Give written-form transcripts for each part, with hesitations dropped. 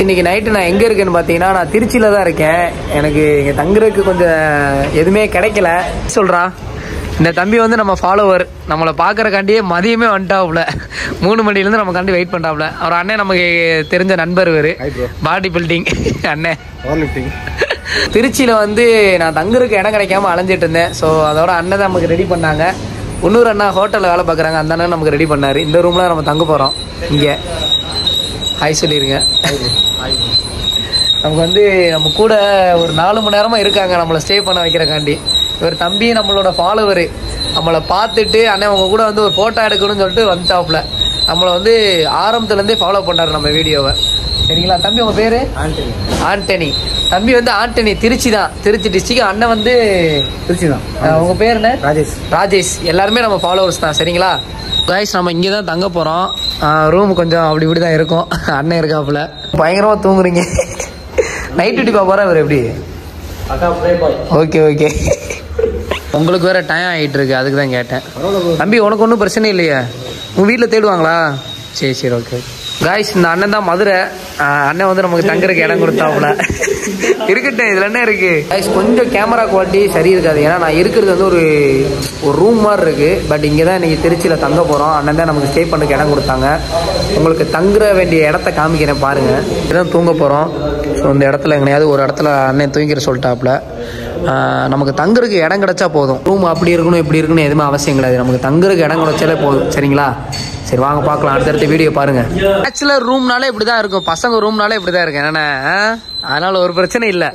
இன்னைக்கு நைட்டு நான் எங்கே இருக்கேன்னு பார்த்தீங்கன்னா நான் திருச்சியில் தான் இருக்கேன். எனக்கு இங்கே தங்குறதுக்கு கொஞ்சம் எதுவுமே கிடைக்கல. சொல்கிறான் இந்த தம்பி வந்து நம்ம ஃபாலோவர், நம்மளை பார்க்குறக்காண்டியே மதியமே வந்துட்டாப்புல. 3 மணிலேருந்து நமக்காண்டி வெயிட் பண்ணுறாப்புல. அவர் அண்ணன் நமக்கு தெரிஞ்ச நண்பர் வேறு, பாடி பில்டிங் அண்ணன். திருச்சியில் வந்து நான் தங்குறதுக்கு இடம் கிடைக்காம அலைஞ்சிட்டு இருந்தேன். ஸோ அதோட அண்ணன் தான் நமக்கு ரெடி பண்ணாங்க. இன்னொரு அண்ணா ஹோட்டலில் வேலை பார்க்குறாங்க, அந்த அண்ணன் நமக்கு ரெடி பண்ணார். இந்த ரூமில் நம்ம தங்க போகிறோம். இங்கே ஹாய் சொல்லிடுங்க. நமக்கு வந்து நம்ம கூட ஒரு 4 மணி நேரமாக இருக்காங்க நம்மளை ஸ்டே பண்ண வைக்கிறக்காண்டி. இவர் தம்பி நம்மளோட ஃபாலோவர், நம்மளை பார்த்துட்டு அண்ணன் உங்கள் கூட வந்து ஒரு ஃபோட்டோ எடுக்கணும்னு சொல்லிட்டு வந்துட்டாப்புல. நம்மளை வந்து ஆரம்பத்துலேருந்தே ஃபாலோ பண்ணுறாரு நம்ம வீடியோவை. சரிங்களா தம்பி? உங்கள் பேர் ஆண்டனி. தம்பி வந்து ஆண்டனி, திருச்சி தான், திருச்சி டிஸ்ட்ரிக்ட். அண்ணன் வந்து திருச்சி தான். உங்கள் பேர் என்ன? ராஜேஷ். எல்லாருமே நம்ம ஃபாலோவர்ஸ் தான். சரிங்களா கைஸ்? நம்ம இங்கே தான் தங்க போகிறோம். ரூம் கொஞ்சம் அப்படி இப்படி தான் இருக்கும். அண்ணன் இருக்காப்புல. பயங்கரமாக தூங்குறீங்க. நைட் டியூட்டி போகிற இவர் எப்படி? Okay okay. உங்களுக்கு வேறு டைம் ஆகிட்டு இருக்கு, அதுக்கு தான் கேட்டேன். தம்பி உனக்கு ஒன்றும் பிரச்சனை இல்லையா? உங்கள் வீட்டில் தேடுவாங்களா? சரி சரி ஓகே. காய்ஸ் இந்த அண்ணன் தான் மதுரை அண்ணன், வந்து நமக்கு தங்குறதுக்கு இடம் கொடுத்தாப்புல. இருக்கட்டும், இதில் என்ன இருக்குது காய்ஸ்? கொஞ்சம் கேமரா குவாலிட்டி சரி இருக்காது, ஏன்னா நான் இருக்கிறது வந்து ஒரு ரூம் மாதிரி இருக்குது. பட் இங்கே தான் இன்றைக்கி திருச்சியில் தங்க போகிறோம். அண்ணன் தான் நமக்கு ஸ்டே பண்ணுறதுக்கு இடம் கொடுத்தாங்க. உங்களுக்கு தங்குற வேண்டிய இடத்த காமிக்கிறேன் பாருங்கள். இதுதான் தூங்க போகிறோம். ஸோ இந்த இடத்துல எங்கனையாவது ஒரு இடத்துல அண்ணன் தூங்கிற சொல்லிட்டாப்புல. நமக்கு தங்குறதுக்கு இடம் கிடச்சா போதும். ரூம் அப்படி இருக்கணும் இப்படி இருக்கணும் எதுவுமே அவசியம் கிடையாது. நமக்கு தங்குறதுக்கு இடம் கிடைச்சாலே போதும். சரிங்களா? சரி வாங்க பார்க்கலாம். அடுத்தடுத்த வீடியோ பாருங்க. பேச்சுலர் ரூம்னாலே இப்படி தான் இருக்கும், பசங்க ரூம்னாலே இப்படி தான் இருக்கு. என்னென்ன அதனால ஒரு பிரச்சனை இல்லை.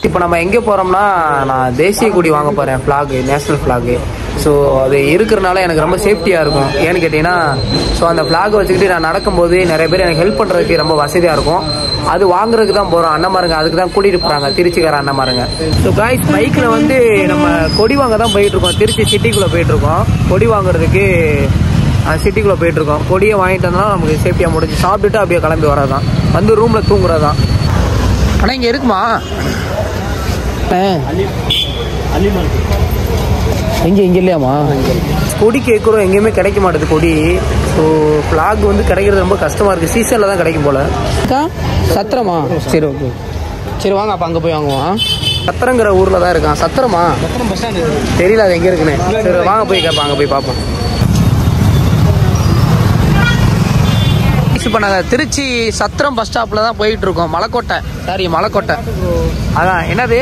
இப்போ நம்ம எங்கே போகிறோம்னா, நான் தேசிய கொடி வாங்க போகிறேன், ஃப்ளாகு, நேஷ்னல் ஃப்ளாகு. ஸோ அது இருக்கிறனால எனக்கு ரொம்ப சேஃப்டியாக இருக்கும். ஏன்னு கேட்டிங்கன்னா, ஸோ அந்த ஃப்ளாகை வச்சுக்கிட்டு நான் நடக்கும்போது நிறைய பேர் எனக்கு ஹெல்ப் பண்ணுறதுக்கு ரொம்ப வசதியாக இருக்கும். அது வாங்குறதுக்கு தான் போகிறோம். அண்ணமாருங்க அதுக்கு தான் கூட்டிகிட்டு போகிறாங்க, திருச்சிக்கார அண்ணமாருங்க. ஸோ காய்ஸ் பைக்கில் வந்து நம்ம கொடி வாங்க தான் போயிட்டுருக்கோம். திருச்சி சிட்டிக்குள்ளே போயிட்டுருக்கோம். கொடி வாங்குறதுக்கு சிட்டிக்குள்ளே போயிட்டுருக்கோம். கொடியை வாங்கிட்டு வந்தோம்னா நமக்கு சேஃப்டியாக முடிஞ்சு சாப்பிட்டுட்டு அப்படியே கிளம்பி வரதான், வந்து ரூமில் தூங்குறது தான். ஆனால் இங்கே இருக்குமா? எங்கே இங்கே இல்லையாம்மா? கொடி கேட்குறோம், எங்கேயுமே கிடைக்க மாட்டேது கொடி. ஸோ ஃப்ளாக் வந்து கிடைக்கிறது ரொம்ப கஷ்டமாக இருக்குது. சீசனில் தான் கிடைக்கும் போல். சத்திரமா? சரி ஓகே. சரி வாங்க அப்போ அங்கே போய் வாங்குவோம். சத்திரங்கிற ஊரில் தான் இருக்கான். சத்திரமா? தெரியல அது எங்கே இருக்குன்னு. சரி வாங்க போய் கேட்போம், அங்கே போய் பார்ப்போம். இப்போ நாங்கள் திருச்சி சத்திரம் பஸ் ஸ்டாப்பில் தான் போயிட்டுருக்கோம். மலைக்கோட்டை, சாரி மலைக்கோட்டை. அதான் என்னது?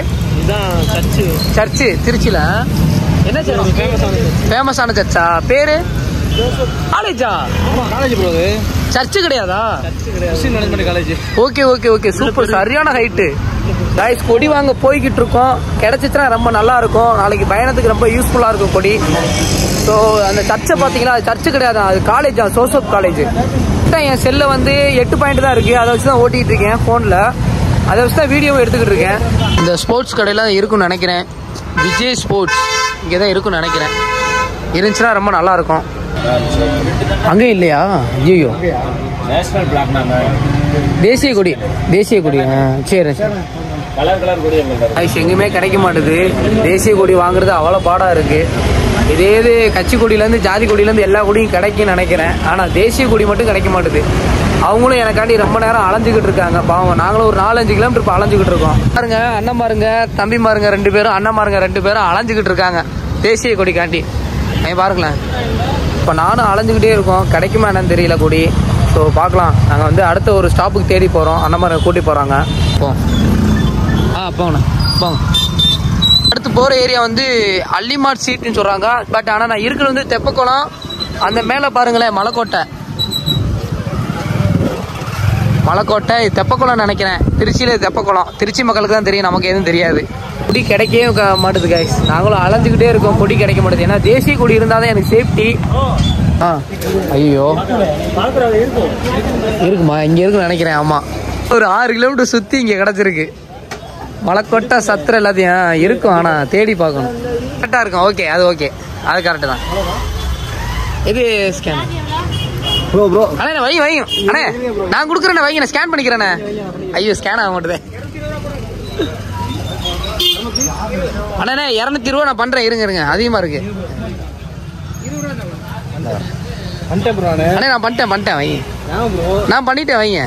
சர்ச்சு திருச்சியில். என்ன ஃபேமஸான சர்ச்சா? பேரு காலேஜா? சர்ச்சு கிடையாதா? ஓகே ஓகே ஓகே சூப்பர், சரியான ஹைட்டு. காய்ஸ் கொடி வாங்க போய்கிட்டு இருக்கோம். கிடைச்சிச்சுன்னா ரொம்ப நல்லா இருக்கும். நாளைக்கு பயணத்துக்கு ரொம்ப யூஸ்ஃபுல்லாக இருக்கும் கொடி. ஸோ அந்த சர்ச்சை பார்த்தீங்களா, அது சர்ச்சு கிடையாது, அது காலேஜா, சோசப் காலேஜ். என் செல்லில் வந்து 8 பாயிண்ட் தான் இருக்குது. அதை வச்சு தான் ஓட்டிகிட்டு இருக்கேன் ஃபோனில். அதை வச்சு தான் வீடியோவும் எடுத்துக்கிட்டு இருக்கேன். இந்த ஸ்போர்ட்ஸ் கடையில் இருக்குன்னு நினைக்கிறேன். விஜய் ஸ்போர்ட்ஸ் இங்கே தான் இருக்குன்னு நினைக்கிறேன். இருந்துச்சுன்னா ரொம்ப நல்லாயிருக்கும். அங்கே இல்லையா? ஐயோ தேசிய கொடி, தேசிய கொடி. சரி சரி. எங்கேயுமே கிடைக்க மாட்டுது. தேசிய கொடி வாங்குறது அவ்வளோ பாடாக இருக்குது. இதே இது கட்சி கொடியிலேருந்து ஜாதி கொடியிலேருந்து எல்லா கொடியும் கிடைக்குன்னு நினைக்கிறேன். ஆனால் தேசிய கொடி மட்டும் கிடைக்க மாட்டுது. அவங்களும் எனக்காண்டி ரொம்ப நேரம் அலைஞ்சிக்கிட்டு இருக்காங்க. பாவம், நாங்களும் ஒரு 4-5 கிலோமீட்டர் இப்போ அலைஞ்சிக்கிட்டு இருக்கோம். பாருங்க அண்ணன்மாருங்க தம்பிமாருங்க 2 பேரும், அண்ணன்மாருங்க 2 பேரும் அலைஞ்சிக்கிட்டு இருக்காங்க தேசிய கொடிக்காண்டி. பாருங்களேன், இப்போ நானும் அலைஞ்சிக்கிட்டே இருக்கோம். கிடைக்குமா என்னன்னு தெரியல கொடி. ஸோ பார்க்கலாம். நாங்கள் வந்து அடுத்த ஒரு ஸ்டாப்புக்கு தேடி போகிறோம். அண்ணன்மாருங்க கூட்டி போகிறாங்க. போங்கண்ணா போங்க. அடுத்து போகிற ஏரியா வந்து அல்லிமாட் சீட்டுன்னு சொல்கிறாங்க. பட் ஆனால் நான் இருக்கிறது வந்து தெப்பக்குளம். அந்த மேலே பாருங்களேன் மலைக்கோட்டை, மலைக்கோட்டை தெப்பக்குளம் நினைக்கிறேன். திருச்சியில் தெப்பக்குளம். திருச்சி மக்களுக்கு தான் தெரியும், நமக்கு எதுவும் தெரியாது. கொடி கிடைக்கவே மாட்டுது கைஸ். நாங்களும் அலைஞ்சிக்கிட்டே இருக்கோம், கொடி கிடைக்க மாட்டேது. ஏன்னா தேசிய கொடி இருந்தால் தான் எனக்கு சேஃப்டி. ஐயோ இருக்குமா? இங்கே இருக்குன்னு நினைக்கிறேன். ஆமாம், ஒரு 6 கிலோமீட்டர் சுற்றி இங்கே கிடச்சிருக்கு. மலைக்கோட்டை சத்திரம் எல்லாத்தையும் இருக்கும். ஆனால் தேடி பார்க்கணும். கரெக்டாக இருக்கும். ஓகே அது ஓகே, அது கரெக்டு தான். இது ஸ்கேன் ப்ரோ அண்ணே வைங்க வைங்க அண்ணே, நான் கொடுக்குறேண்ணே வைங்க, நான் ஸ்கேன் பண்ணிக்கிறேண்ணே. ஐயோ ஸ்கேன் ஆக மாட்டேதே அண்ணே. 220 நான் பண்ணுறேன், இருங்க இருங்க, அதிகமாக இருக்கு அண்ணே. நான் பண்ணிட்டேன் வைங்க, நான் பண்ணிட்டேன் வைங்க.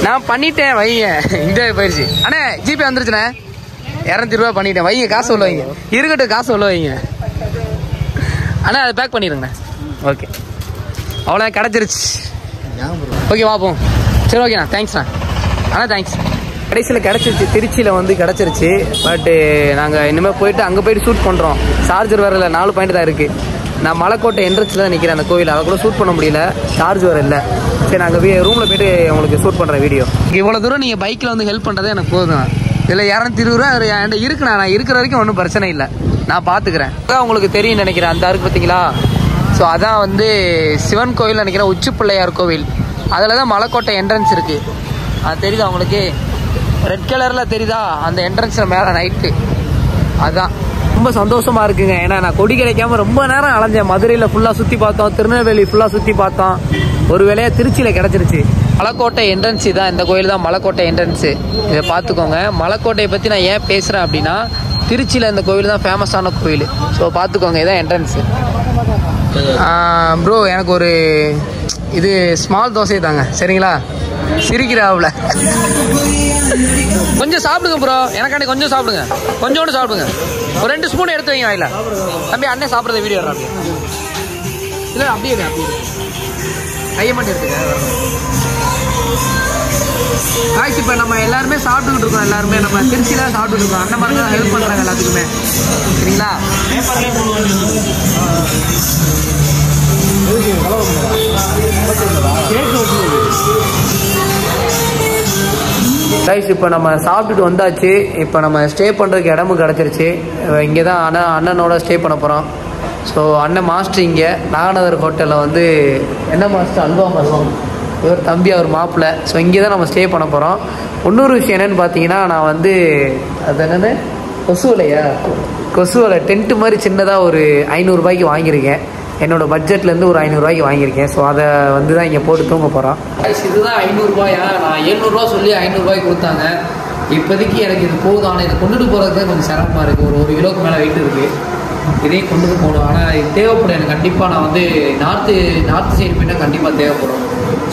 நான் பண்ணிட்டேன் வைங்க. இந்த போயிடுச்சு அண்ணே. ஜிபே வந்துருச்சுண்ணே. 200 ரூபா பண்ணிட்டேன். வைங்க, காசு உள்ள வைங்க. இருக்கட்டும், காசு உள்ள வைங்க அண்ணா. அதை பேக் பண்ணிடுங்கண்ணே. ஓகே, அவ்வளோ கிடச்சிருச்சு. ஓகே பார்ப்போம். சரி ஓகேண்ணா, தேங்க்ஸ்ண்ணா. அண்ணா தேங்க்ஸ். கடைசியில் கிடச்சிருச்சு. திருச்சியில் வந்து கிடச்சிருச்சு. பட்டு நாங்கள் இனிமேல் போயிட்டு அங்கே போயிட்டு ஷூட் பண்ணுறோம். சார்ஜர் வேறு இல்லை, 4 பாயிண்ட் தான் இருக்குது. நான் மலைக்கோட்டை என்ட்ரன்ஸில் தான் நிற்கிறேன். அந்த கோவில் அதை கூட ஷூட் பண்ண முடியல, சார்ஜ் வேறு இல்லை. சரி, நாங்கள் ரூமில் போய்ட்டு உங்களுக்கு ஷூட் பண்ணுற வீடியோ. இவ்வளோ தூரம் நீங்கள் பைக்கில் வந்து ஹெல்ப் பண்ணுறதே எனக்கு போதும். இதில் 220 ரூபா என்கிட்ட இருக்குண்ணா. நான் இருக்கிற வரைக்கும் ஒன்றும் பிரச்சனை இல்லை, நான் பார்த்துக்கிறேன். அதான் உங்களுக்கு தெரியும் நினைக்கிறேன். அந்த இருக்குது பார்த்தீங்களா? ஸோ அதான் வந்து சிவன் கோவில் நினைக்கிறேன், உச்சி பிள்ளையார் கோவில். அதில் தான் மலைக்கோட்டை என்ட்ரன்ஸ் இருக்குது. அது தெரியுதா உங்களுக்கு? ரெட் கலரில் தெரியுதா அந்த என்ட்ரன்ஸில் மேலே நைட்டு? அதுதான் ரொம்ப சந்தோஷமாக இருக்குங்க. ஏன்னா நான் கொடி கிடைக்காம ரொம்ப நேரம் அலைஞ்சேன். மதுரையில் ஃபுல்லாக சுற்றி பார்த்தோம், திருநெல்வேலி ஃபுல்லாக சுற்றி பார்த்தோம். ஒரு வேளையாக திருச்சியில் கிடச்சிருச்சு. மலைக்கோட்டை என்ட்ரன்ஸ் தான். இந்த கோயில் தான் மலைக்கோட்டை என்ட்ரன்ஸு. இதை பார்த்துக்கோங்க. மலைக்கோட்டையை பற்றி நான் ஏன் பேசுகிறேன் அப்படின்னா, திருச்சியில் இந்த கோவில் தான் ஃபேமஸான கோவில். ஸோ பார்த்துக்கோங்க, இதான் என்ட்ரன்ஸு. ப்ரோ, எனக்கு ஒரு இது ஸ்மால் தோசை தாங்க, சரிங்களா? சிரிக்கிறாவில் கொஞ்சம் சாப்பிடுங்க ப்ரோ. எனக்காண்டி கொஞ்சம் சாப்பிடுங்க, கொஞ்சோண்டு சாப்பிடுங்க. ஒரு 2 ஸ்பூன் எடுத்து வைங்க வாயில. தம்பி, அண்ணன் சாப்பிட்றத வீடியோ அப்படியே இல்லை, அப்படியே அப்படியே கையை மட்டும் எடுத்துக்க. காய்ச்சி இப்போ நம்ம எல்லாருமே சாப்பிட்டுக்கிட்டு இருக்கோம். எல்லாருமே நம்ம திருச்சியில் சாப்பிட்டுட்டு இருக்கோம். அண்ணன் மாதிரி தான் ஹெல்ப் பண்ணுறாங்க எல்லாத்துக்குமே, சரிங்களா? கைஸ், இப்போ நம்ம சாப்பிட்டுட்டு வந்தாச்சு. இப்போ நம்ம ஸ்டே பண்ணுறதுக்கு இடமும் கிடச்சிருச்சு. இங்கே தான் அண்ணனோட ஸ்டே பண்ண போகிறோம். ஸோ அண்ணன் மாஸ்டர் இங்கே நாகநகர் ஹோட்டலில் வந்து என்ன மாஸ்டர், அல்வா மாஸ்டர், இவர் தம்பி, அவர் மாப்பிள்ளை. ஸோ இங்கே தான் நம்ம ஸ்டே பண்ண போகிறோம். இன்னொரு விஷயம் என்னென்னு பார்த்தீங்கன்னா, நான் வந்து அது என்னென்னு கொசு வலை டென்ட்டு மாதிரி சின்னதாக ஒரு 500 ரூபாய்க்கு வாங்கியிருக்கேன். என்னோடய பட்ஜெட்லேருந்து ஒரு 500 ரூபாய்க்கு வாங்கியிருக்கேன். ஸோ அதை வந்து தான் இங்கே போட்டு தூங்க போகிறோம். இதுதான் 500 ரூபாயா? நான் 700 ரூபா சொல்லி 500 ரூபாய்க்கு கொடுத்தாங்க. இப்போதைக்கு எனக்கு இது போதும். ஆனால் இதை கொண்டுட்டு போகிறதுக்கு தான் கொஞ்சம் சிரமமாக இருக்குது. ஒரு 1 கிலோக்கு மேலே வெயிட் இருக்குது. இதையும் கொண்டுட்டு போகணும். ஆனால் இது தேவைப்படும் எனக்கு கண்டிப்பாக. நான் வந்து நார்த்து சைடு போயிட்டால் கண்டிப்பாக தேவைப்படும்.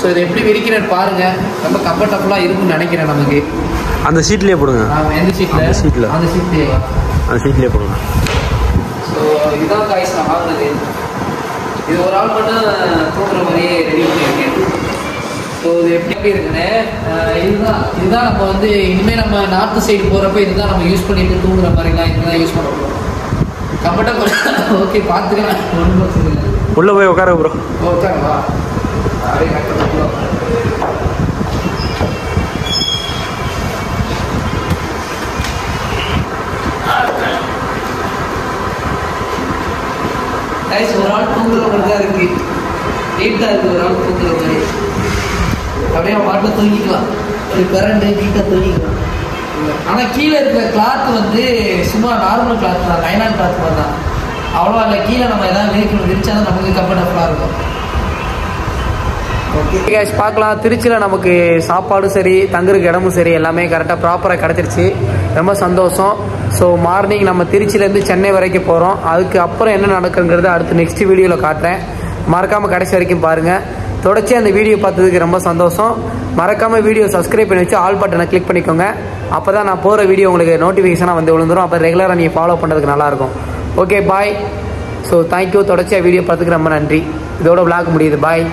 ஸோ இதை எப்படி விரிக்கிறேன்னு பாருங்கள். ரொம்ப கம்ஃபர்டபுளாக இருக்குன்னு நினைக்கிறேன் நமக்கு. அந்த சீட்லேயே போடுங்க. எந்த சீட்டில்? அந்த சீட்லேயே போடுங்க. ஸோ இதுதான் காய்ஸ் நான் வாங்கினது. இது ஒரு ஆள் மட்டும் தூங்குற மாதிரியே ரெடி பண்ணியிருக்கேன். ஸோ இது எப்படி இருக்குன்னு இதுதான் நம்ம வந்து இனிமேல் நம்ம நார்த்து சைடு போகிறப்ப இதுதான் நம்ம யூஸ் பண்ணிட்டு தூங்குற மாதிரிலாம் இதுதான் யூஸ் பண்ண போகிறோம். கம்ஃபர்டபுள். ஓகே, பார்த்துக்கலாம். ஒன்றும் பிரச்சனை இல்லை. உள்ளே போய் உட்கார ப்ரோ. உட்காரவா? அப்படியே கம்ஃபர்டபுளாக ஒரு ஆள் தூங்குற மாதிரி தான் இருக்கு. நீட்டாக இருக்கு. ஒரு ஆள் தூங்குற மாதிரி அப்படியே பாட்டில் தூங்கிக்கலாம். ஒரு கரண்டு நீட்டாக தூங்கிக்கலாம். ஆனால் கீழே இருக்கிற கிளாத் வந்து சும்மா நார்மல் கிளாத் தான், நைலான் கிளாத் மாதிரி தான். அவ்வளோ இல்லை. கீழே நம்ம எதாவது விரிச்சா தான் நமக்கு கம்ஃபர்டபுளாக இருக்கும். ஓகே கேஷ், பார்க்கலாம். திருச்சியில் நமக்கு சாப்பாடும் சரி, தங்குறதுக்கு இடமும் சரி, எல்லாமே கரெக்டாக ப்ராப்பராக கிடச்சிருச்சு. ரொம்ப சந்தோஷம். ஸோ மார்னிங் நம்ம திருச்சியிலேருந்து சென்னை வரைக்கும் போகிறோம். அதுக்கு அப்புறம் என்ன நடக்குங்கிறது அடுத்து நெக்ஸ்ட் வீடியோவில் காட்டுறேன். மறக்காமல் கடைசி வரைக்கும் பாருங்கள். தொடர்ச்சி அந்த வீடியோ பார்த்ததுக்கு ரொம்ப சந்தோஷம். மறக்காமல் வீடியோ சப்ஸ்கிரைப் பண்ணி வச்சு ஆல் பட்டனை கிளிக் பண்ணிக்கோங்க. அப்போ தான் நான் போகிற வீடியோ உங்களுக்கு நோட்டிஃபிகேஷனாக வந்து விழுந்துடும். அப்போ ரெகுலராக நீங்கள் ஃபாலோ பண்ணுறதுக்கு நல்லாயிருக்கும். Okay, bye. So thank you. தொடர்ச்சியாக வீடியோ பார்த்துக்கு ரொம்ப நன்றி. இதோட vlog முடியுது. பாய்.